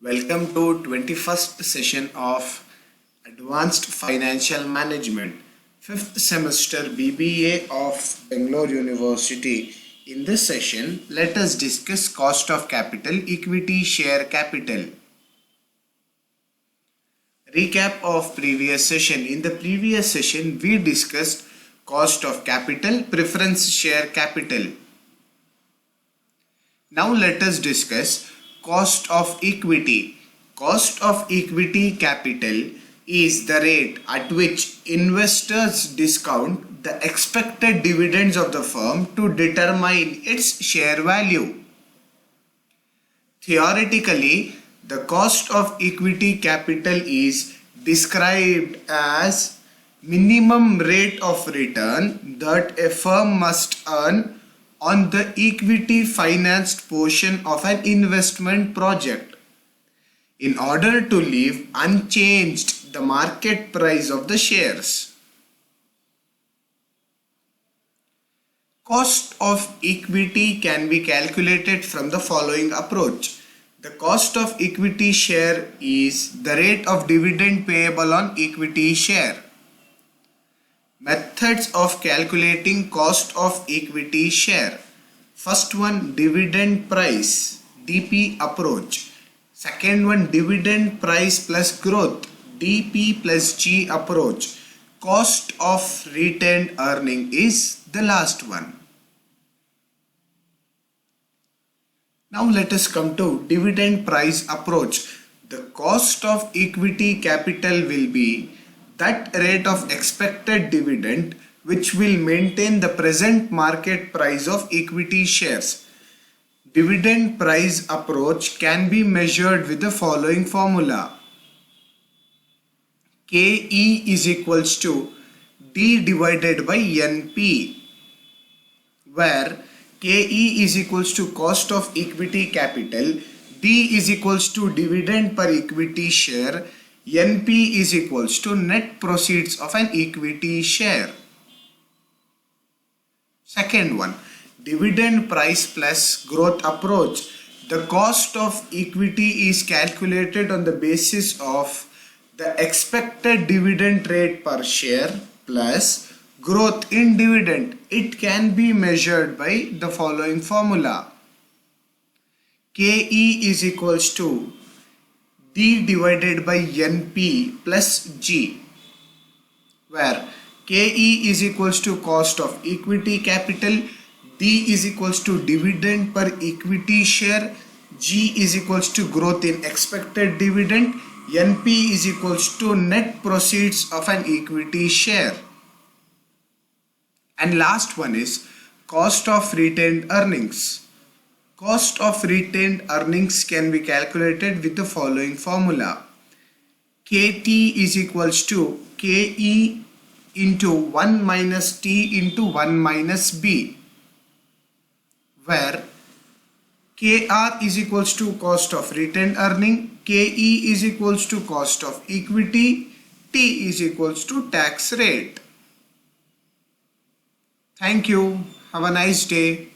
Welcome to 21st session of Advanced Financial Management, 5th semester BBA of Bangalore University. In this session, let us discuss cost of capital, equity, share capital. Recap of previous session. In the previous session, we discussed cost of capital, preference share capital. Now let us discuss cost of equity. Cost of equity capital is the rate at which investors discount the expected dividends of the firm to determine its share value. Theoretically, the cost of equity capital is described as minimum rate of return that a firm must earn on the equity financed portion of an investment project in order to leave unchanged the market price of the shares. Cost of equity can be calculated from the following approach. The cost of equity share is the rate of dividend payable on equity share. Methods of calculating cost of equity share. First one, dividend price, DP approach. Second one, dividend price plus growth, DP plus G approach. Cost of retained earning is the last one. Now let us come to dividend price approach. The cost of equity capital will be that rate of expected dividend which will maintain the present market price of equity shares. Dividend price approach can be measured with the following formula. KE is equals to D divided by NP, where KE is equals to cost of equity capital, D is equals to dividend per equity share, NP is equals to net proceeds of an equity share. Second one, dividend price plus growth approach. The cost of equity is calculated on the basis of the expected dividend rate per share plus growth in dividend. It can be measured by the following formula. KE is equals to D divided by NP plus G, where KE is equals to cost of equity capital, D is equals to dividend per equity share, G is equals to growth in expected dividend, NP is equals to net proceeds of an equity share. And last one is cost of retained earnings. Cost of retained earnings can be calculated with the following formula. KT is equals to KE into 1 minus T into 1 minus B, where KR is equals to cost of retained earning, KE is equals to cost of equity, T is equals to tax rate. Thank you. Have a nice day.